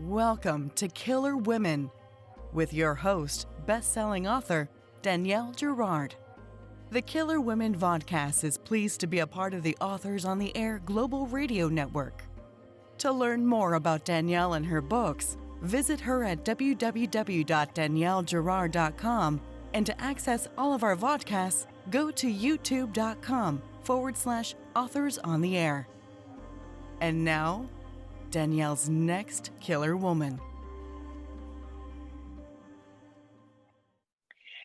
Welcome to Killer Women with your host, best-selling author Danielle Girard. The Killer Women vodcast is pleased to be a part of the Authors on the Air Global Radio Network. To learn more about Danielle and her books, visit her at www.daniellegirard.com, and to access all of our vodcasts, go to youtube.com/Authors on the Air. And now, Danielle's next killer woman.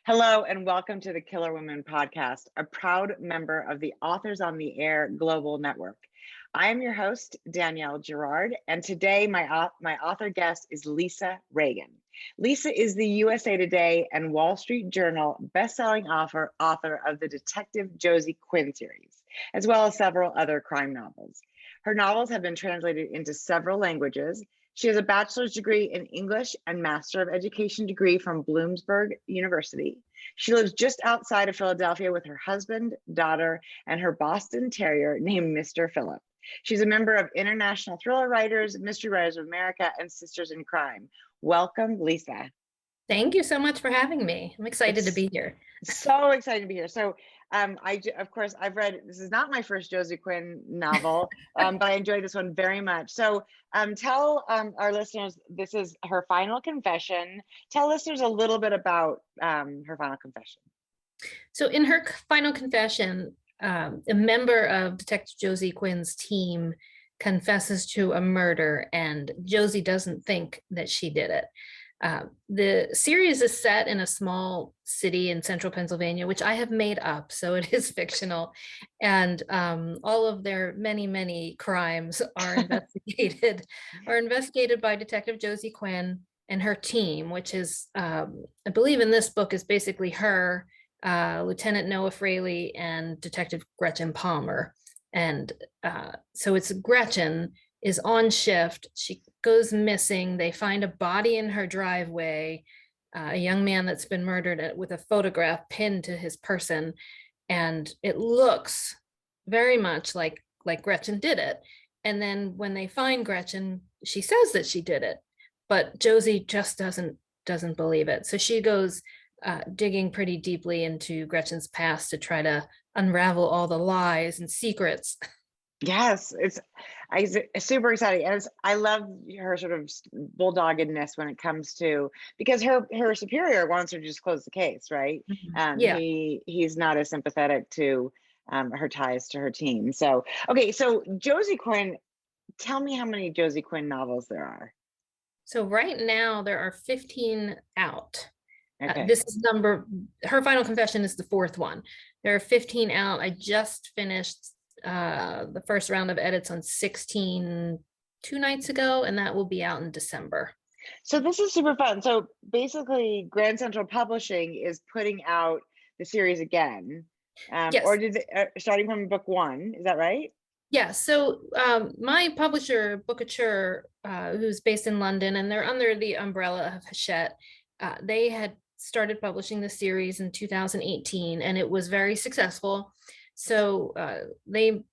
Hello and welcome to the Killer Women podcast, a proud member of the Authors on the Air Global Network. I am your host, Danielle Girard, and today my author guest is Lisa Regan. Lisa is the USA Today and Wall Street Journal best-selling author of the Detective Josie Quinn series, as well as several other crime novels. Her novels have been translated into several languages. She has a bachelor's degree in English and Master of Education degree from Bloomsburg University. She lives just outside of Philadelphia with her husband, daughter, and her Boston Terrier named Mr. Phillip. She's a member of International Thriller Writers, Mystery Writers of America, and Sisters in Crime. Welcome, Lisa. Thank you so much for having me. I'm excited to be here. So excited to be here. So of course, I've read, this is not my first Josie Quinn novel, but I enjoyed this one very much. So tell our listeners, this is her final confession. Tell listeners a little bit about her final confession. So in her final confession, a member of Detective Josie Quinn's team confesses to a murder, and Josie doesn't think that she did it. The series is set in a small city in central Pennsylvania, which I have made up, so it is fictional. And all of their many crimes are investigated by Detective Josie Quinn and her team, which is, I believe in this book is basically her, Lieutenant Noah Fraley, and Detective Gretchen Palmer. And so it's Gretchen is on shift. She goes missing. They find a body in her driveway, a young man that's been murdered with a photograph pinned to his person. And it looks very much like Gretchen did it. And then when they find Gretchen, she says that she did it, but Josie just doesn't believe it. So she goes digging pretty deeply into Gretchen's past to try to unravel all the lies and secrets. Yes, it's super exciting, and I love her sort of bulldoggedness when it comes to, because her superior wants her to just close the case, right? Yeah. He's not as sympathetic to her ties to her team. So okay, so Josie Quinn, tell me how many Josie Quinn novels there are. So right now there are 15 out. Okay. Her final confession is the fourth one. There are 15 out. I just finished the first round of edits on 16 2 nights ago, and that will be out in December. So this is super fun. So basically Grand Central Publishing is putting out the series again. Yes. Or did they, starting from book one, is that right? Yeah, so my publisher, Bookouture, who's based in London, and they're under the umbrella of Hachette, they had started publishing the series in 2018, and it was very successful. So they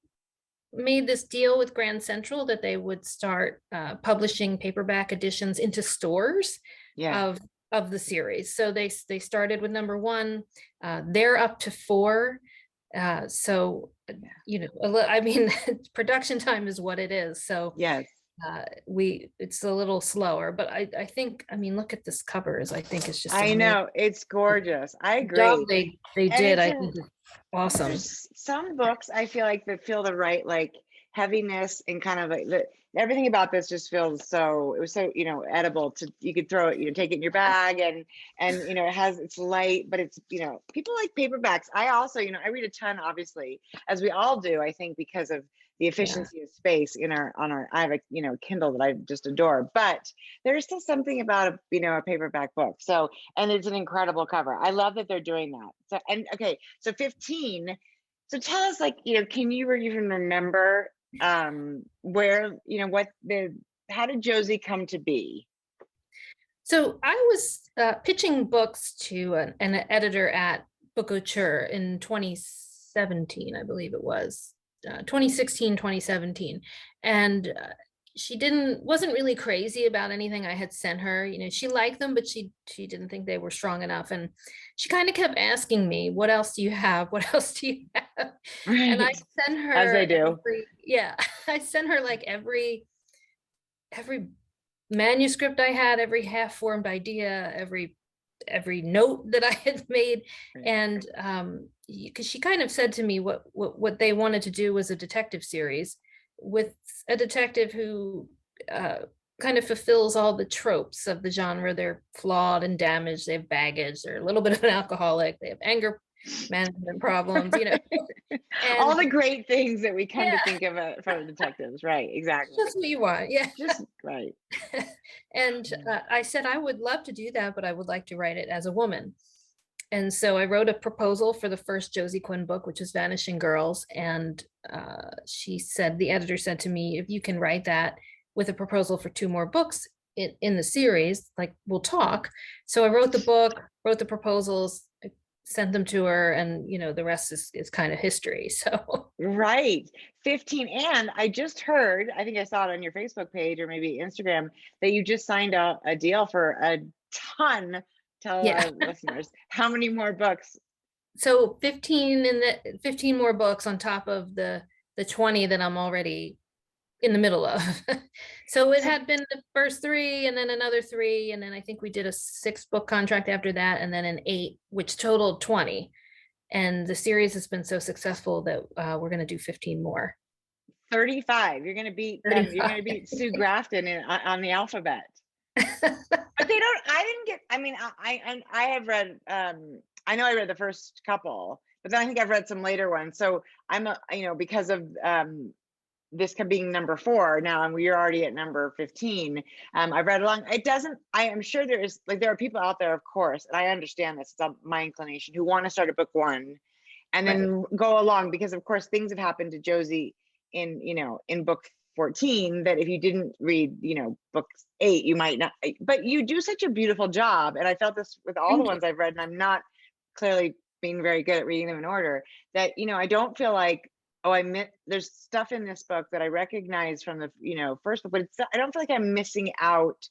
made this deal with Grand Central that they would start publishing paperback editions into stores of the series. So they started with number one. They're up to 4. So, I mean, production time is what it is. So yes. It's a little slower, but I think, look at this covers. I think it's just, I know, it's gorgeous. I agree. They did. I think it's awesome. Some books I feel like that feel the right, like, heaviness, and kind of like everything about this just feels so, it was so, edible to, you could throw it, take it in your bag, and it's light, but it's, people like paperbacks. I also, I read a ton, obviously, as we all do, I think, because of the efficiency of space I have a Kindle that I just adore, but there's still something about a paperback book. So, and it's an incredible cover. I love that they're doing that. So, and okay, so 15. So tell us, like, can you even remember where, how did Josie come to be? So I was pitching books to an editor at Bookouture in 2017, I believe it was. 2016, 2017. And wasn't really crazy about anything I had sent her. She liked them, but she didn't think they were strong enough. And she kind of kept asking me, what else do you have? What else do you have? And I Right. sent her As they do. I sent her like every manuscript I had, every half-formed idea, every note that I had made. Right. And because she kind of said to me what they wanted to do was a detective series with a detective who kind of fulfills all the tropes of the genre. They're flawed and damaged, they have baggage, they're a little bit of an alcoholic, they have anger management problems, All and the great things that we come to yeah, think of for detectives. Right. Exactly. just what you want. Yeah. Just right. And I said I would love to do that, but I would like to write it as a woman. And so I wrote a proposal for the first Josie Quinn book, which is Vanishing Girls. And the editor said to me, if you can write that with a proposal for 2 more books in the series, like, we'll talk. So I wrote the book, wrote the proposals, I sent them to her, and the rest is kind of history. So Right. 15. And I just heard, I think I saw it on your Facebook page or maybe Instagram, that you just signed a deal for a ton. Tell yeah. our listeners how many more books. So 15 more books on top of the 20 that I'm already in the middle of. So it had been the first 3 and then another 3. And then I think we did a 6-book contract after that, and then an 8, which totaled 20. And the series has been so successful that we're going to do 15 more. 35. You're going to beat them. You're going to beat Sue Grafton on the alphabet. But they don't, I didn't get, I mean, I have read, I know I read the first couple, but then I think I've read some later ones. So I'm, because of this being number 4 now, and we're already at number 15. I've read along. It doesn't, I am sure there are people out there, of course, and I understand this, it's my inclination, who want to start at book 1 and then go along, because of course things have happened to Josie in book 14 that if you didn't read, book 8, you might not, but you do such a beautiful job. And I felt this with all the ones I've read, and I'm not clearly being very good at reading them in order, that, I don't feel like, there's stuff in this book that I recognize from the, first book, but I don't feel like I'm missing out.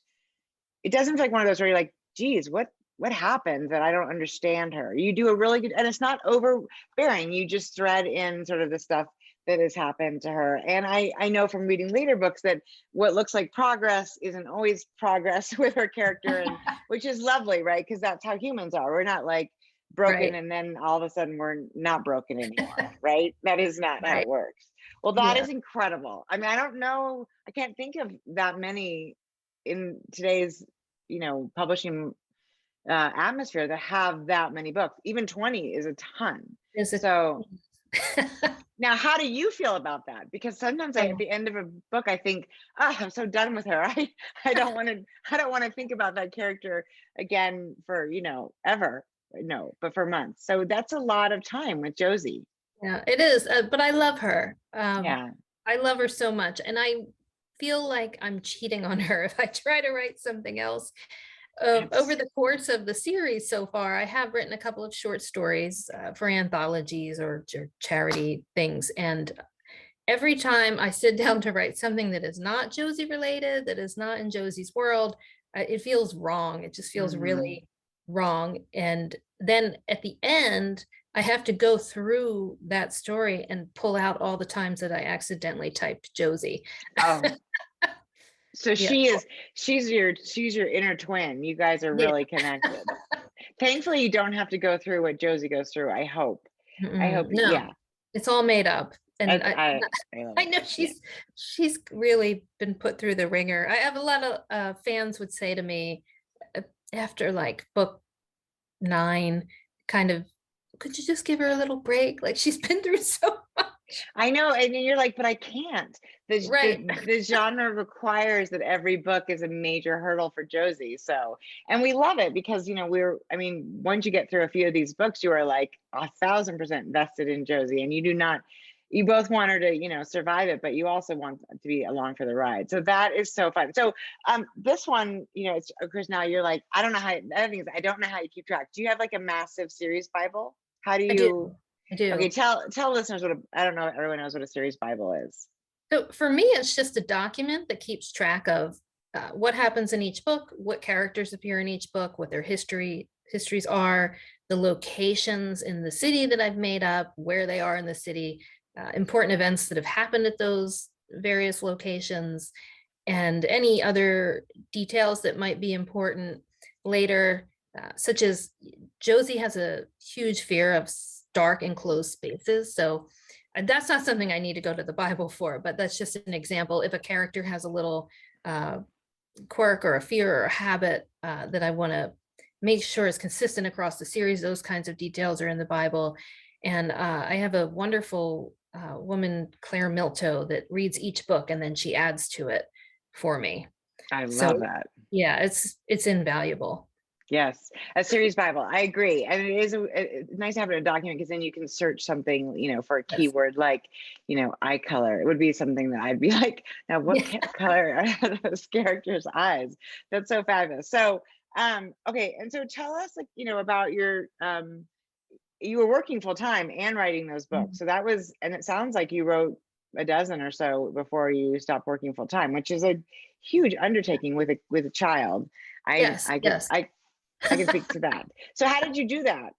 It doesn't feel like one of those where you're like, geez, what happened that I don't understand her. You do a really good, and it's not overbearing. You just thread in sort of the stuff that has happened to her. And I know from reading later books that what looks like progress isn't always progress with her character, and which is lovely, right? Because that's how humans are. We're not like broken and then all of a sudden we're not broken anymore, right? That is not how it works. Well, that is incredible. I mean, I don't know, I can't think of that many in today's, publishing atmosphere that have that many books. Even 20 is a ton. So now, how do you feel about that? Because sometimes at the end of a book, I think, I'm so done with her. I don't want to think about that character again for, ever. No, but for months. So that's a lot of time with Josie. Yeah, it is. But I love her. Yeah. I love her so much. And I feel like I'm cheating on her if I try to write something else. Over the course of the series so far, I have written a couple of short stories for anthologies or charity things. And every time I sit down to write something that is not Josie related, that is not in Josie's world, it feels wrong. It just feels really wrong. And then at the end, I have to go through that story and pull out all the times that I accidentally typed Josie. Oh. So she's your inner twin. You guys are really connected. Thankfully, you don't have to go through what Josie goes through. I hope. No, it's all made up. And I know she's really been put through the ringer. I have a lot of fans would say to me after like book 9, kind of, could you just give her a little break? Like, she's been through so much. I know, and you're like, but I can't. The genre requires that every book is a major hurdle for Josie. So, and we love it because, once you get through a few of these books, you are like 1,000% vested in Josie, and you both want her to, survive it, but you also want to be along for the ride. So that is so fun. So, this one, it's, of course, now you're like, I don't know how you keep track. Do you have like a massive series Bible? How do you? I do. Okay, tell listeners I don't know if everyone knows what a series Bible is. So for me, it's just a document that keeps track of what happens in each book, what characters appear in each book, what their histories are, the locations in the city that I've made up, where they are in the city, important events that have happened at those various locations, and any other details that might be important later, such as Josie has a huge fear of dark enclosed spaces. So that's not something I need to go to the Bible for, but that's just an example. If a character has a little quirk or a fear or a habit that I want to make sure is consistent across the series, those kinds of details are in the Bible. And I have a wonderful woman, Claire Milto, that reads each book and then she adds to it for me. I So love that. yeah, it's invaluable. Yes, a series Bible. I agree. And it is it's nice to have it in a document because then you can search something, for a Yes. keyword like, eye color. It would be something that I'd be like, now what Yeah. color are those characters' eyes? That's so fabulous. So, okay. And so tell us about your, you were working full time and writing those books. So that was, and it sounds like you wrote a dozen or so before you stopped working full time, which is a huge undertaking with a child. Yes, yes. I can speak to that. So how did you do that?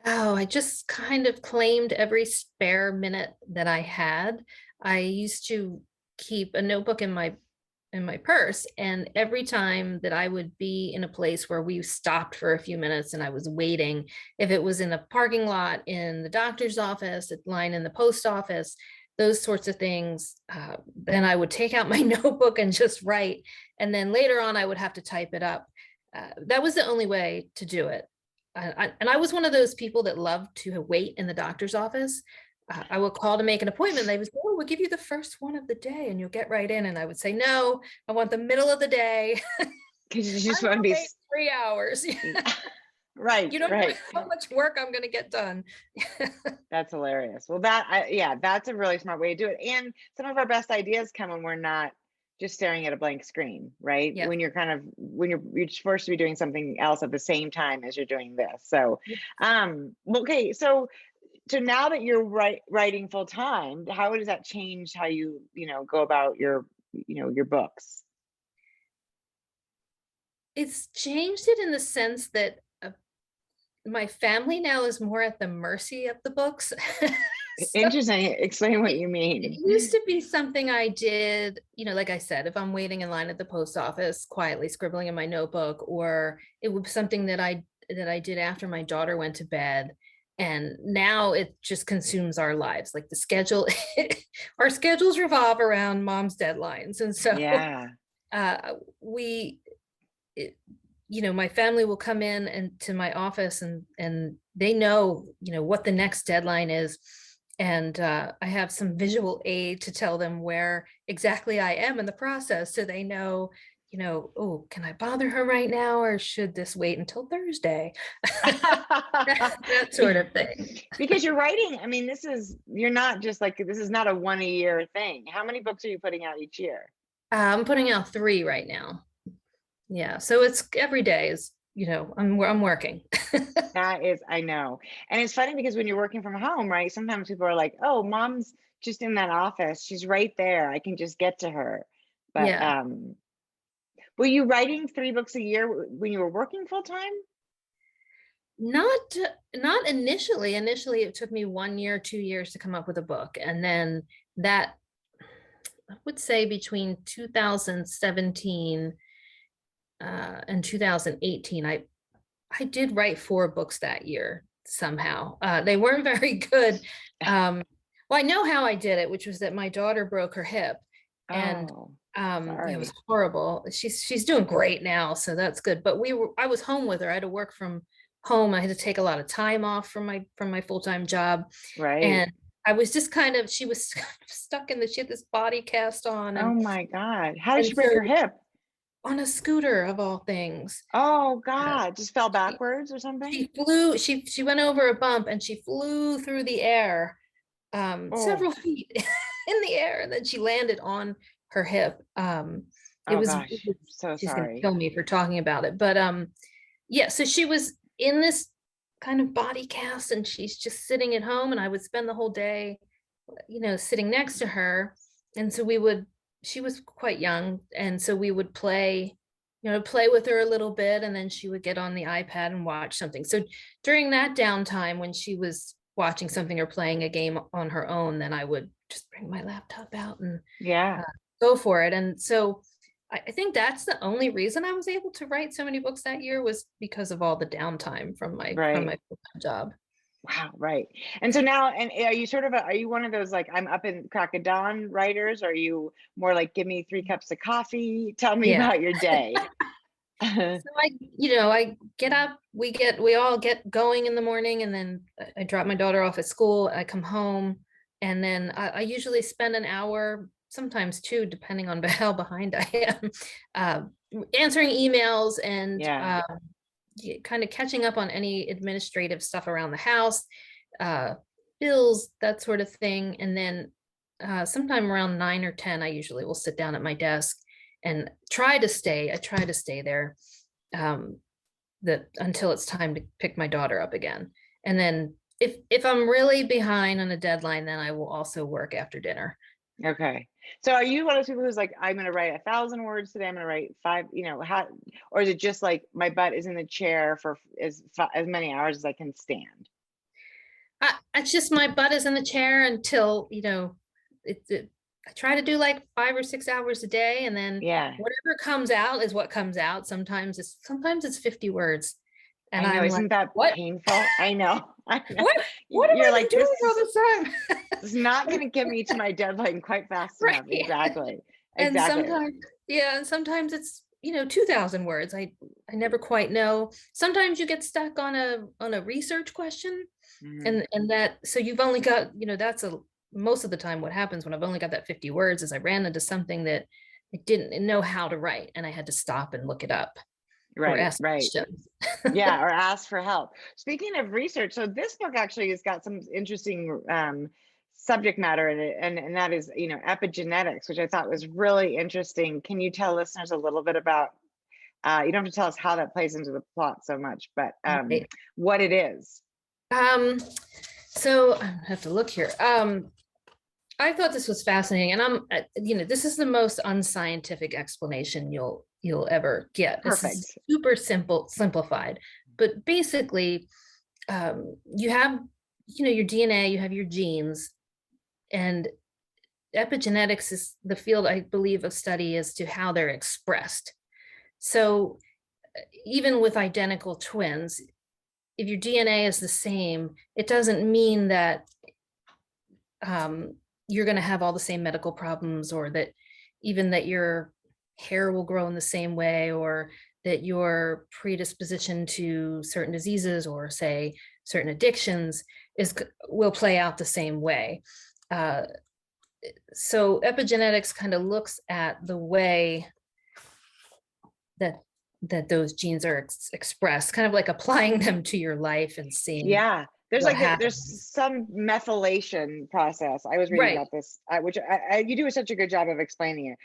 Oh, I just kind of claimed every spare minute that I had. I used to keep a notebook in my purse, and every time that I would be in a place where we stopped for a few minutes and I was waiting, if it was in a parking lot, in the doctor's office, a line in the post office, those sorts of things, then I would take out my notebook and just write, and then later on I would have to type it up. That was the only way to do it. And I was one of those people that loved to wait in the doctor's office. I would call to make an appointment. They would say, "Oh, we'll give you the first one of the day and you'll get right in." And I would say, "No, I want the middle of the day." Because you I just want to will be wait 3 hours. right, You don't know right. how much work I'm going to get done. That's hilarious. Well, yeah, that's a really smart way to do it. And some of our best ideas come when we're not just staring at a blank screen, right? Yeah. When you're forced to be doing something else at the same time as you're doing this. So, okay, so now that you're writing full time, how does that change how you go about your books? It's changed it in the sense that my family now is more at the mercy of the books. So Interesting. Explain what you it mean. used to be something I did, like I said, if I'm waiting in line at the post office, quietly scribbling in my notebook, or it was something that I did after my daughter went to bed. And now it just consumes our lives. Like the schedule, our schedules revolve around mom's deadlines. And so Yeah. we, it, my family will come in and to my office and they know, what the next deadline is. And I have some visual aid to tell them where exactly I am in the process. So they know, oh, can I bother her right now? Or should this wait until Thursday? that sort of thing. Because you're writing, I mean, you're not just like, this is not a one a year thing. How many books are you putting out each year? I'm putting out 3 right now. Yeah. So it's every day is, I'm working. That is, I know. And it's funny because when you're working from home, right? Sometimes people are like, oh, mom's just in that office. She's right there. I can just get to her. But Yeah. were you writing 3 books a year when you were working full time? Not initially. Initially, it took me 1 year, 2 years to come up with a book. And then that, I would say between 2017 and 2018, I did write 4 books that year somehow. They weren't very good. Well, I know how I did it, which was that my daughter broke her hip, and Oh, it was sorry. horrible. She's doing great now, so that's good. But I was home with her. I had to work from home. I had to take a lot of time off from my full-time job, Right. and I was just she was stuck she had this body cast on, Oh and my God. How did and she break so her hip? on a scooter of all things. Oh Uh, God, just fell she, backwards or something? she flew, she went over a bump and she flew through the air, Oh, several feet in the air, and then she landed on her hip. oh gosh. So She's gonna sorry. kill me for talking about it, but yeah, so she was in this kind of body cast and she's just sitting at home, and I would spend the whole day sitting next to her. And so she was quite young. And so we would play with her a little bit, and then she would get on the iPad and watch something. So during that downtime, when she was watching something or playing a game on her own, then I would just bring my laptop out and Yeah. go for it. And so I think that's the only reason I was able to write so many books that year, was because of all the downtime from my Right. full-time job. Wow, right. And so now, and are you are you one of those like I'm up in crack of dawn writers? Or are you more like give me 3 cups of coffee? Tell me Yeah. about your day. So I get up, we all get going in the morning, and then I drop my daughter off at school. I come home, and then I usually spend an hour, sometimes two, depending on how behind I am, answering emails and Yeah. kind of catching up on any administrative stuff around the house, uh, bills, that sort of thing. And then sometime around 9 or 10, I usually will sit down at my desk and try to stay there until it's time to pick my daughter up again. And then if I'm really behind on a deadline, then I will also work after dinner. Okay. So are you one of those people who's like, I'm going to write 1,000 words today. I'm going to write 5, or is it just like my butt is in the chair for as many hours as I can stand? It's just my butt is in the chair until, I try to do like 5 or 6 hours a day, and then Yeah. whatever comes out is what comes out. Sometimes it's 50 words. And I know, I'm isn't like, that what? painful? I know. I know. What have You're I like, been this doing all this time? is not going to get me to my deadline quite fast Right. enough. Exactly. And Exactly. sometimes it's 2,000 words. I never quite know. Sometimes you get stuck on a research question, Mhm. and that, so you've only got, that's most of the time what happens when I've only got that 50 words is I ran into something that I didn't know how to write, and I had to stop and look it up or Right. ask Right. questions. Yeah, or ask for help. Speaking of research, so this book actually has got some interesting subject matter in it, and that is, epigenetics, which I thought was really interesting. Can you tell listeners a little bit about? You don't have to tell us how that plays into the plot so much, but Right. what it is. So I have to look here. I thought this was fascinating, and this is the most unscientific explanation you'll ever get. This is Perfect. super simplified, but basically, you have, your DNA, you have your genes, and epigenetics is the field, I believe, of study as to how they're expressed. So even with identical twins, if your DNA is the same, it doesn't mean that you're going to have all the same medical problems, or that even that your hair will grow in the same way, or that your predisposition to certain diseases, or say certain addictions, will play out the same way. So epigenetics kind of looks at the way that those genes are expressed, kind of like applying them to your life and seeing Yeah, there's what like there's happens. some methylation process. I was reading Right. about this, which you do such a good job of explaining it.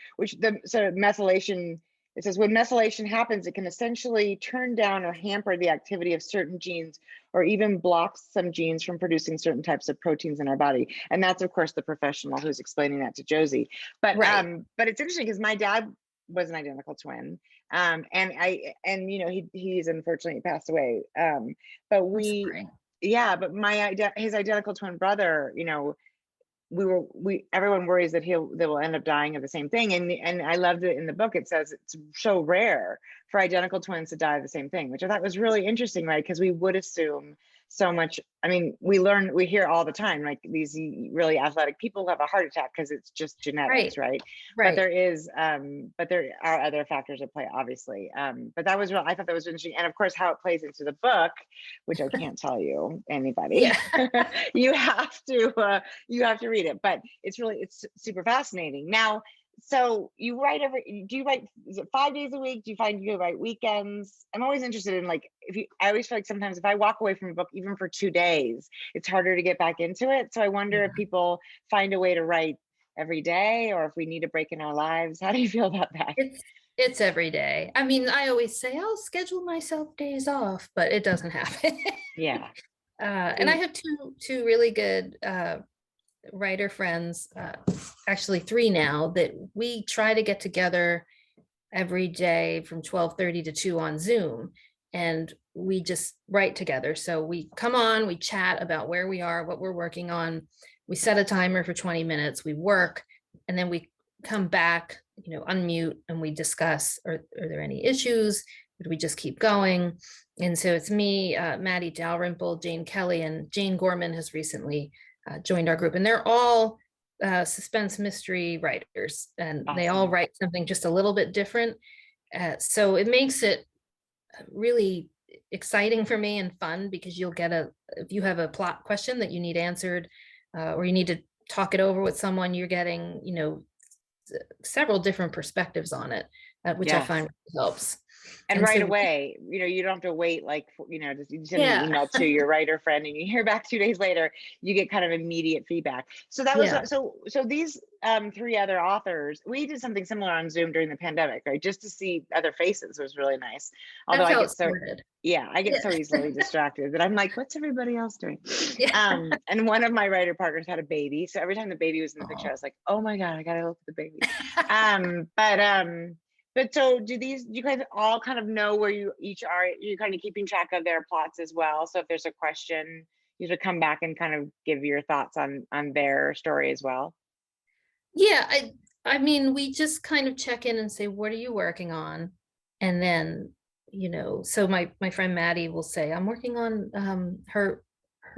So methylation. It says when methylation happens, it can essentially turn down or hamper the activity of certain genes, or even blocks some genes from producing certain types of proteins in our body. And that's, of course, the professional who's explaining that to Josie. But Right. but it's interesting because my dad was an identical twin, and he's unfortunately passed away. But I'm we, sorry. yeah, but his identical twin brother, everyone worries that they will end up dying of the same thing. And I loved it in the book. It says it's so rare for identical twins to die of the same thing, which I thought was really interesting, right? Because we would assume so much. I mean, we hear all the time, like these really athletic people have a heart attack because it's just genetics, right? But Right. there are other factors at play, obviously. But I thought that was interesting. And of course, how it plays into the book, which I can't tell you, anybody. Yeah. you have to read it, but it's super fascinating. Now, so do you write, is it 5 days a week? Do you find you write weekends? I'm always interested in, like, I always feel like sometimes if I walk away from a book, even for 2 days, it's harder to get back into it. So I wonder if people find a way to write every day, or if we need a break in our lives. How do you feel about that? It's every day. I mean, I always say I'll schedule myself days off, but it doesn't happen. Yeah. And I have two really good writer friends, actually 3 now, that we try to get together every day from 12:30 to 2 on Zoom, and we just write together. So we come on, we chat about where we are, what we're working on. We set a timer for 20 minutes, we work, and then we come back, unmute, and we discuss, are there any issues? Do we just keep going? And so it's me, Maddie Dalrymple, Jane Kelly, and Jane Gorman has recently joined our group. And they're all suspense mystery writers, and they all Awesome. write something just a little bit different. So it makes it really exciting for me and fun, because if you have a plot question that you need answered, or you need to talk it over with someone, you're getting, several different perspectives on it, which I Yes. find really helps. And right away, you don't have to wait, like, just you send an email to your writer friend and you hear back 2 days later, you get kind of immediate feedback. So that was, so these 3 other authors, we did something similar on Zoom during the pandemic, right? Just to see other faces was really nice. Although I get so easily distracted that I'm like, what's everybody else doing? And one of my writer partners had a baby. So every time the baby was in the picture, I was like, oh my God, I gotta look at the baby. But so do you guys all kind of know where you each are? You're kind of keeping track of their plots as well. So if there's a question, you should come back and kind of give your thoughts on their story as well. Yeah, I mean, we just kind of check in and say, what are you working on? And then, so my friend Maddie will say, I'm working on her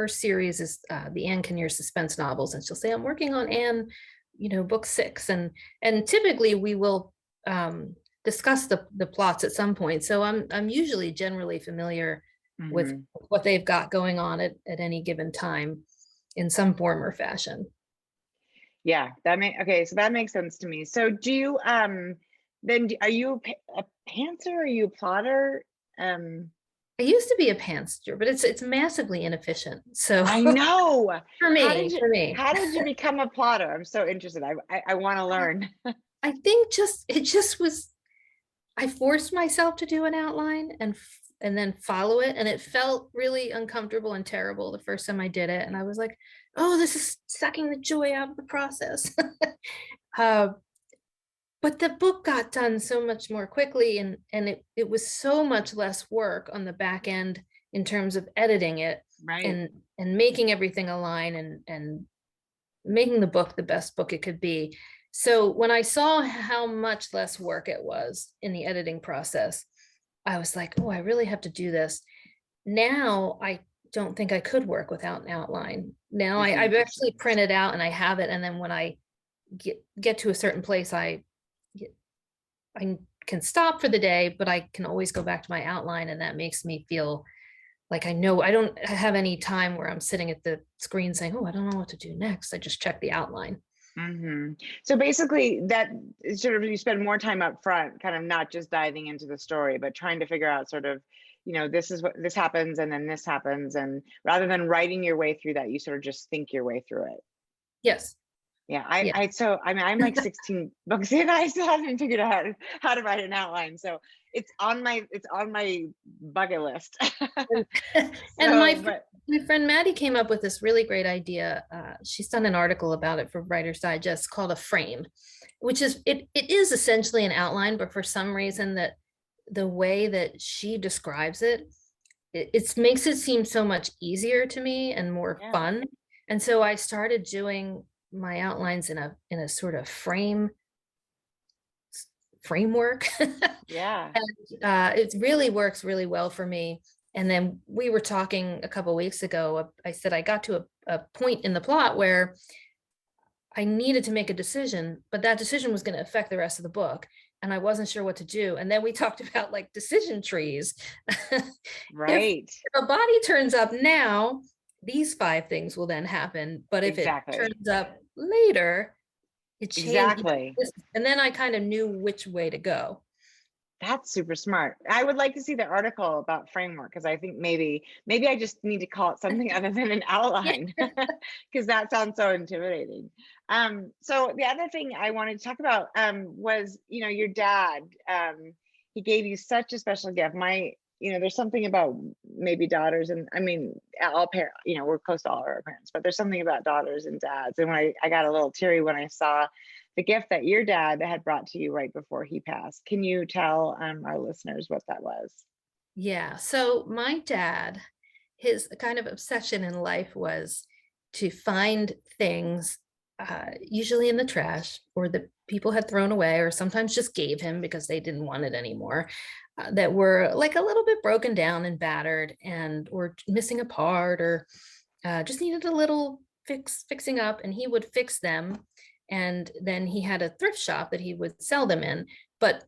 series is the Anne Kinnear suspense novels. And she'll say, I'm working on Anne, book 6. And typically we will discuss the plots at some point. So I'm usually generally familiar with what they've got going on at any given time in some form or fashion. Yeah, so that makes sense to me. So do you then are you a pantser? Are you a plotter? I used to be a pantser, but it's massively inefficient. So I know. for me, how did you become a plotter? I'm so interested. I want to learn. I think it just was. I forced myself to do an outline and then follow it, and it felt really uncomfortable and terrible the first time I did it. And I was like, "Oh, this is sucking the joy out of the process." But the book got done so much more quickly, and it was so much less work on the back end in terms of editing it, right, and making everything align and making the book the best book it could be. So when I saw how much less work it was in the editing process, I was like, oh, I really have to do this. Now I don't think I could work without an outline. Now I've actually printed out and I have it. And then when I get to a certain place, I can stop for the day, but I can always go back to my outline. And that makes me feel like I know I don't have any time where I'm sitting at the screen saying, oh, I don't know what to do next. I just check the outline. So basically that is sort of, you spend more time up front, kind of not just diving into the story, but trying to figure out sort of, this is what this happens and then this happens. And rather than writing your way through that, you sort of just think your way through it. Yes. Yeah, I'm like 16 books in. I still haven't figured out how to write an outline. So it's on my bucket list. And my friend Maddie came up with this really great idea. She's done an article about it for Writer's Digest called a frame, which is it is essentially an outline, but for some reason that the way that she describes it makes it seem so much easier to me and more fun. And so I started doing my outlines in a sort of framework. Yeah. And it really works really well for me. And then we were talking a couple of weeks ago. I said I got to a point in the plot where I needed to make a decision, but that decision was going to affect the rest of the book. And I wasn't sure what to do. And then we talked about like decision trees. Right. If a body turns up now, these 5 things will then happen. But if it turns up later, it changes. Exactly. And then I kind of knew which way to go. That's super smart. I would like to see the article about framework, because I think maybe I just need to call it something other than an outline, because that sounds so intimidating. So the other thing I wanted to talk about was, your dad. He gave you such a special gift. there's something about maybe daughters, and I mean, all parents, we're close to all our parents, but there's something about daughters and dads. And when I got a little teary when I saw the gift that your dad had brought to you right before he passed. Can you tell our listeners what that was? Yeah. So my dad, his kind of obsession in life was to find things, usually in the trash or that people had thrown away or sometimes just gave him because they didn't want it anymore, that were like a little bit broken down and battered and or missing a part or just needed a little fixing up, and he would fix them. And then he had a thrift shop that he would sell them in. But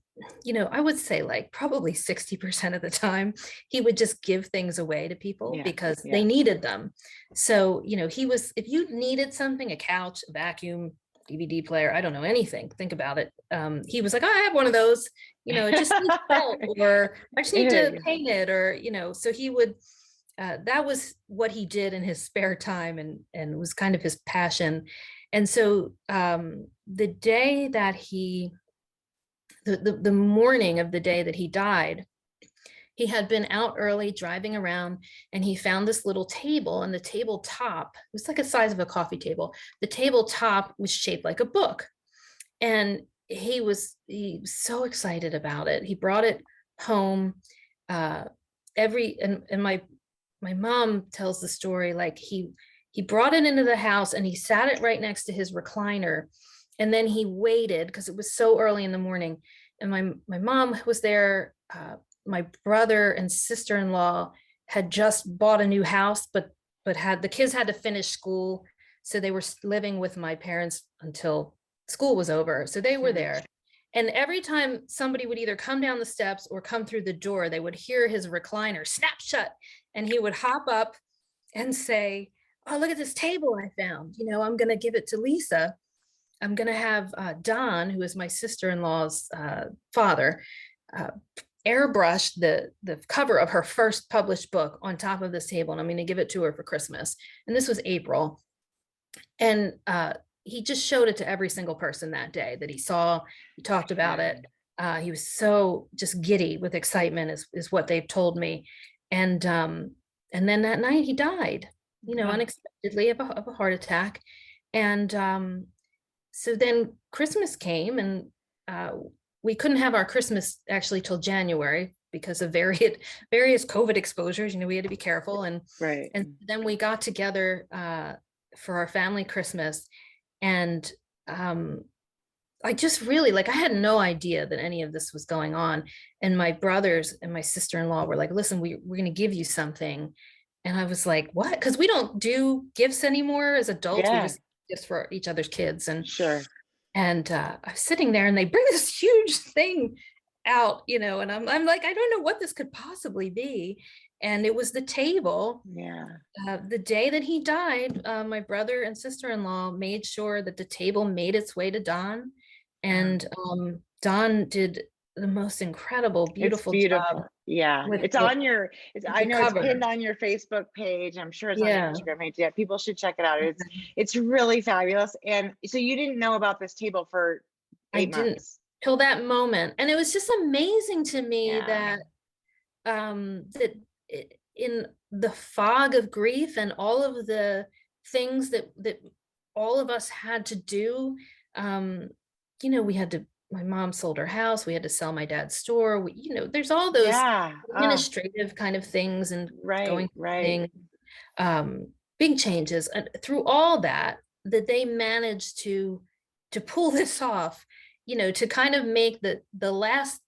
I would say like probably 60% of the time, he would just give things away to people because they needed them. So, he was, if you needed something, a couch, a vacuum, DVD player, I don't know, anything, think about it. He was like, oh, I have one of those, it just needs help, or I just need to paint it, or, so he would, that was what he did in his spare time and was kind of his passion. And so the day that the morning of the day that he died, he had been out early driving around, and he found this little table, and the tabletop was like the size of a coffee table. The tabletop was shaped like a book. And he was so excited about it. He brought it home. And my mom tells the story, like he brought it into the house and he sat it right next to his recliner. And then he waited because it was so early in the morning. And my mom was there. My brother and sister-in-law had just bought a new house, but the kids had to finish school. So they were living with my parents until school was over. So they were there. And every time somebody would either come down the steps or come through the door, they would hear his recliner snap shut. And he would hop up and say, oh, look at this table I found. I'm going to give it to Lisa. I'm going to have Don, who is my sister-in-law's father, airbrush the cover of her first published book on top of this table. And I'm going to give it to her for Christmas. And this was April. And he just showed it to every single person that day that he saw. He talked about it. He was so just giddy with excitement is what they've told me. And then that night he died, unexpectedly of a heart attack. And so then Christmas came, and we couldn't have our Christmas actually till January because of various COVID exposures. We had to be careful. And then we got together for our family Christmas. And I just really, I had no idea that any of this was going on. And my brothers and my sister-in-law were like, listen, we're going to give you something. And I was like, what? Because we don't do gifts anymore as adults. We just gifts for each other's kids. And and I was sitting there, and they bring this huge thing out, and I'm like, I don't know what this could possibly be. And it was the table. The day that he died, my brother and sister-in-law made sure that the table made its way to Don. And Don did the most incredible, beautiful job. Yeah, it's on your, I know it's pinned on your Facebook page. I'm sure it's on your Instagram page. Yeah, people should check it out. It's really fabulous. And so you didn't know about this table for 8 months? I didn't till that moment. And it was just amazing to me that that in the fog of grief and all of the things that all of us had to do, we had to, my mom sold her house. We had to sell my dad's store. There's all those administrative kind of things and going things, big changes. And through all that they managed to pull this off, to kind of make the last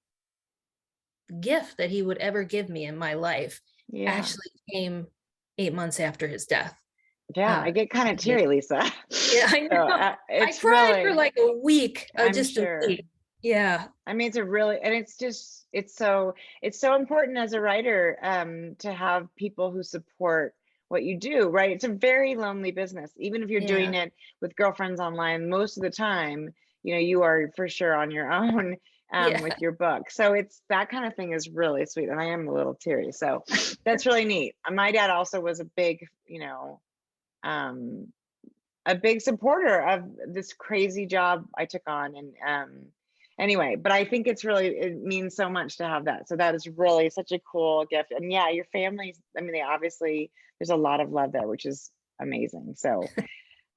gift that he would ever give me in my life actually came 8 months after his death. I get kind of teary, Lisa. Yeah, I know. I cried for like a week, a week. Yeah. I mean, it's so important as a writer to have people who support what you do, right? It's a very lonely business. Even if you're doing it with girlfriends online, most of the time, you are for sure on your own with your book. So it's that kind of thing is really sweet. And I am a little teary. So that's really neat. My dad also was a big, a big supporter of this crazy job I took on. anyway, but I think it means so much to have that. So that is really such a cool gift. And yeah, your families, I mean, they obviously, there's a lot of love there, which is amazing. So,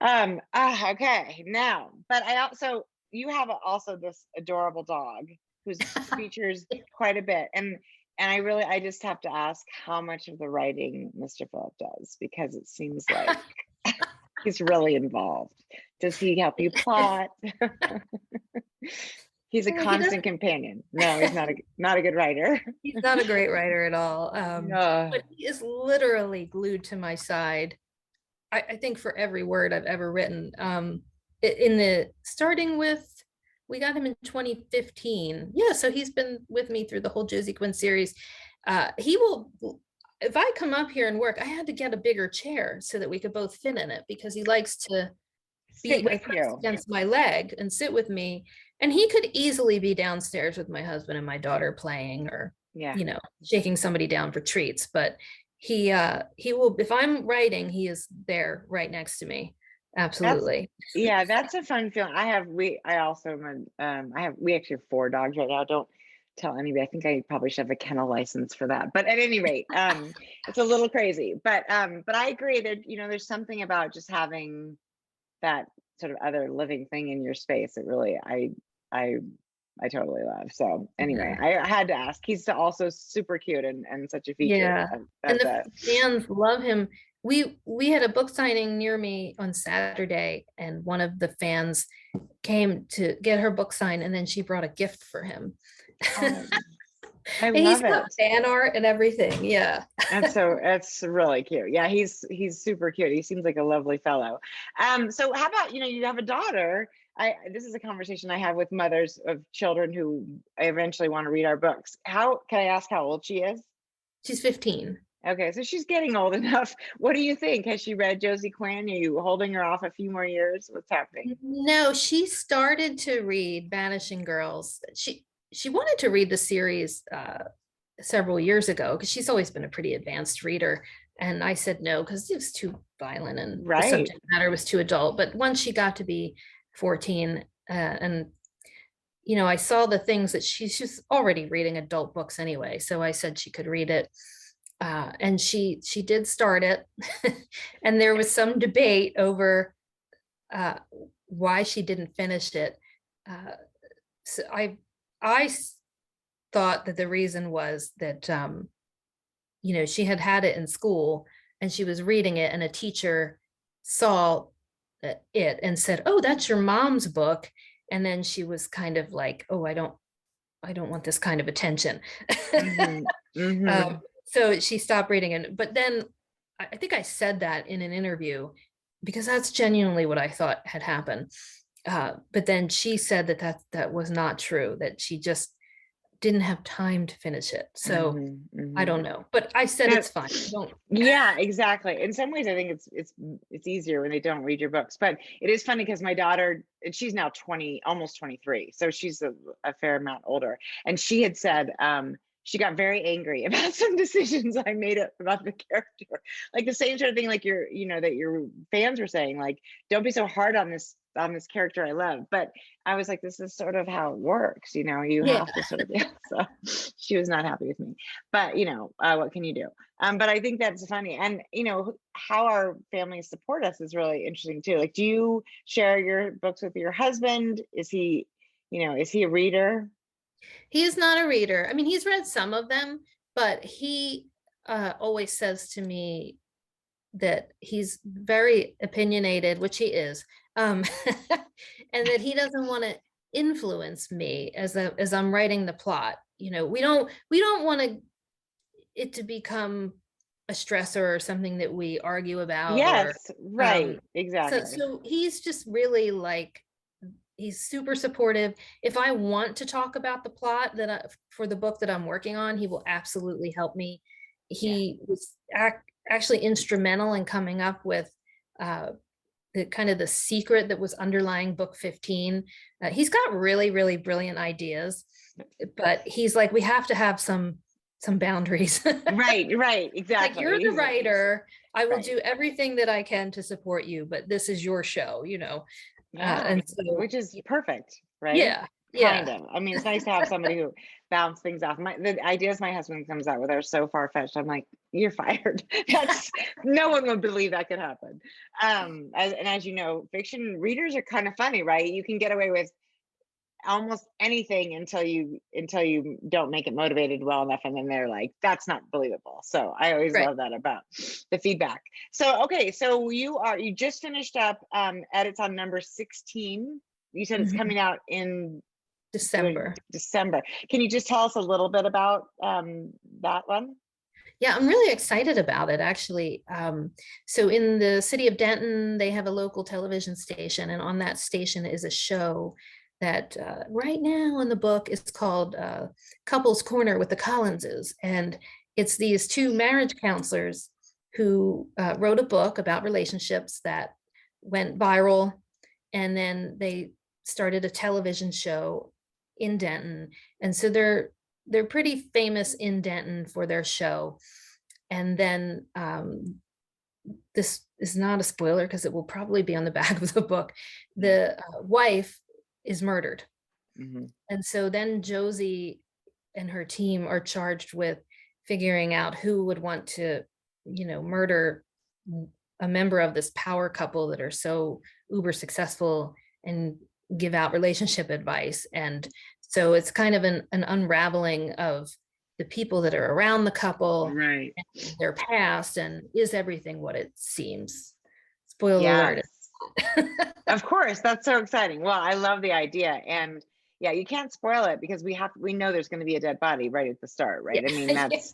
okay, now, but I also, you have also this adorable dog who's features quite a bit. And I just have to ask how much of the writing Mr. Phillip does, because it seems like he's really involved. Does he help you plot? He's a constant companion. No, he's not a good writer. He's not a great writer at all. No. But he is literally glued to my side. I think for every word I've ever written. We got him in 2015. Yeah, so he's been with me through the whole Josie Quinn series. He will, if I come up here and work, I had to get a bigger chair so that we could both fit in it, because he likes to sit with you against my leg and sit with me. And he could easily be downstairs with my husband and my daughter playing, or shaking somebody down for treats. But he will, if I'm writing, he is there right next to me. Absolutely. That's a fun feeling. We actually have 4 dogs right now. Don't tell anybody. I think I probably should have a kennel license for that. But at any rate, it's a little crazy. But I agree that there's something about just having that sort of other living thing in your space. It really, I totally love. So anyway, I had to ask. He's also super cute and such a feature. Yeah, and the fans love him. We had a book signing near me on Saturday, and one of the fans came to get her book signed, and then she brought a gift for him. I love he's it. got fan art and everything. Yeah. That's really cute. Yeah, he's super cute. He seems like a lovely fellow. So how about, you have a daughter. This is a conversation I have with mothers of children who eventually want to read our books. Can I ask how old she is? She's 15. Okay, so she's getting old enough. What do you think? Has she read Josie Quinn? Are you holding her off a few more years? What's happening? No, she started to read Vanishing Girls. She wanted to read the series several years ago, because she's always been a pretty advanced reader. And I said no, because it was too violent and the subject matter was too adult. But once she got to be 14, and I saw the things that she's already reading adult books anyway. So I said she could read it. And she did start it. And there was some debate over why she didn't finish it. So I thought that the reason was that, she had it in school and she was reading it, and a teacher saw it and said, "Oh, that's your mom's book." And then she was kind of like, "Oh, I don't want this kind of attention." Mm-hmm. Mm-hmm. So she stopped reading it. But then I think I said that in an interview, because that's genuinely what I thought had happened. But then she said that was not true, that she just didn't have time to finish it. So I don't know, but I said it's fine. Yeah, exactly. In some ways, I think it's easier when they don't read your books. But it is funny because my daughter, she's now 20, almost 23, so she's a fair amount older, and she had said she got very angry about some decisions I made about the character, like the same sort of thing, like that your fans were saying, like, don't be so hard on this character I love. But I was like, this is sort of how it works, you have to sort of, so she was not happy with me, but what can you do? But I think that's funny. And how our families support us is really interesting too. Like, do you share your books with your husband? Is he a reader? He is not a reader. I mean, he's read some of them, but he always says to me that he's very opinionated, which he is, and that he doesn't want to influence me as I'm writing the plot. We don't want it to become a stressor or something that we argue about. Yes, right, exactly. So he's just really like, he's super supportive. If I want to talk about the plot for the book that I'm working on, he will absolutely help me. He was actually instrumental in coming up with the kind of the secret that was underlying book 15. He's got really, really brilliant ideas, but he's like, we have to have some boundaries. Right, exactly. Like, you're the writer. I will do everything that I can to support you, but this is your show, and so, which is perfect, right? Yeah. kind Yeah. of. I mean, it's nice to have somebody who bounce things off. The ideas my husband comes out with are so far-fetched. I'm like, you're fired. That's no one would believe that could happen. As you know, fiction readers are kind of funny, right? You can get away with almost anything until you don't make it motivated well enough, and then they're like, that's not believable. So I always Right. love that about the feedback. So okay, so you just finished up edits on number 16. You said it's Mhm. coming out in December. December. Can you just tell us a little bit about that one? Yeah, I'm really excited about it, actually. So in the city of Denton, they have a local television station, and on that station is a show that right now in the book is called Couples Corner with the Collinses. And it's these two marriage counselors who wrote a book about relationships that went viral, and then they started a television show in Denton. And so they're pretty famous in Denton for their show. And then this is not a spoiler because it will probably be on the back of the book. The wife is murdered. Mm-hmm. And so then Josie and her team are charged with figuring out who would want to, murder a member of this power couple that are so uber successful and give out relationship advice. And so it's kind of an unraveling of the people that are around the couple, right, and their past, and is everything what it seems? Spoiler alert. yes. Of course, that's so exciting. Well, I love the idea, and yeah, you can't spoil it because we know there's going to be a dead body right at the start, right? Yeah. I mean, that's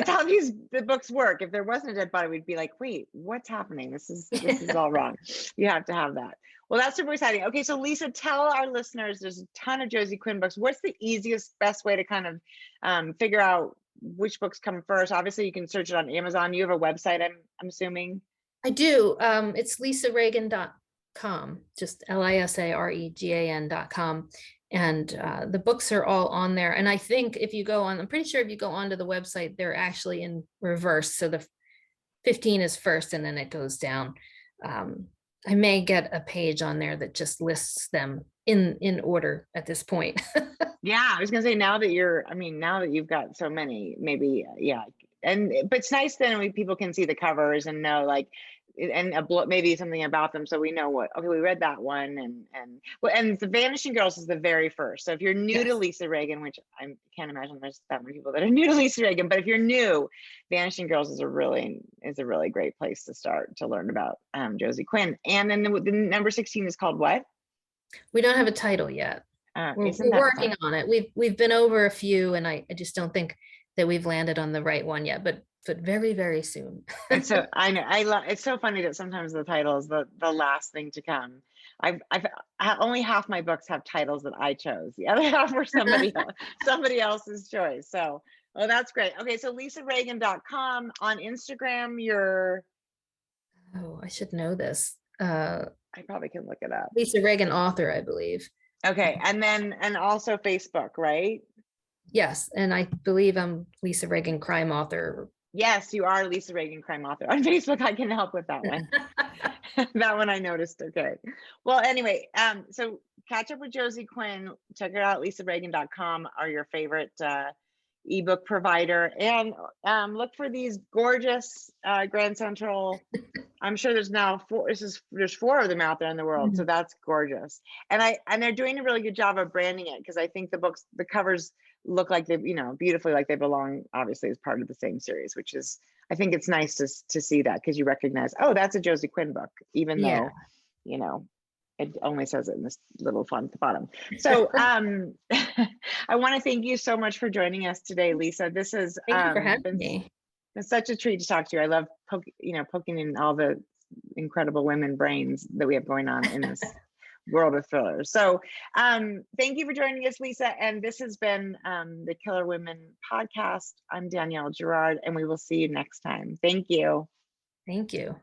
how the books work. If there wasn't a dead body, we'd be like, wait, what's happening? This is all wrong. You have to have that. Well, that's super exciting. Okay, so Lisa, tell our listeners, there's a ton of Josie Quinn books. What's the easiest, best way to kind of figure out which books come first? Obviously, you can search it on Amazon. You have a website, I'm assuming. I do. It's lisaregan.com, just lisaregan.com. And the books are all on there. And I think if you go on, I'm pretty sure if you go onto the website, they're actually in reverse. So the 15 is first and then it goes down. I may get a page on there that just lists them in order at this point. Yeah, I was gonna say now that you've got so many, maybe, yeah. But it's nice then when people can see the covers and know like, and maybe something about them, so we know okay, we read that one, and the Vanishing Girls is the very first. So if you're new to Lisa Regan, which I can't imagine there's that many people that are new to Lisa Regan, but if you're new, Vanishing Girls is a really great place to start to learn about Josie Quinn. And then the number 16 is called what? We don't have a title yet. We're working on it. We've been over a few, and I just don't think that we've landed on the right one yet, but very, very soon. And so I know it's so funny that sometimes the title is the last thing to come. Only half my books have titles that I chose. The other half were somebody else's choice. So, well, that's great. Okay, so lisaregan.com. On Instagram, Oh, I should know this. I probably can look it up. Lisa Regan author, I believe. Okay, and also Facebook, right? Yes, and I believe I'm Lisa Regan crime author. Yes, you are Lisa Regan crime author. On Facebook, I can help with that one. That one I noticed. Okay. Well, anyway, so catch up with Josie Quinn. Check her out, lisaregan.com, or your favorite ebook provider, and look for these gorgeous Grand Central. I'm sure there's now there's 4 of them out there in the world, so that's gorgeous. And they're doing a really good job of branding it, because I think the covers look like they, beautifully, like they belong, obviously, as part of the same series, which is, I think it's nice to see that, because you recognize, oh, that's a Josie Quinn book, even though, it only says it in this little font at the bottom. So I want to thank you so much for joining us today, Lisa. This is Thank you for having me. It's such a treat to talk to you. I love poking in all the incredible women brains that we have going on in this world of thrillers. So thank you for joining us, Lisa. And this has been the Killer Women podcast. I'm Danielle Girard, and we will see you next time. Thank you. Thank you.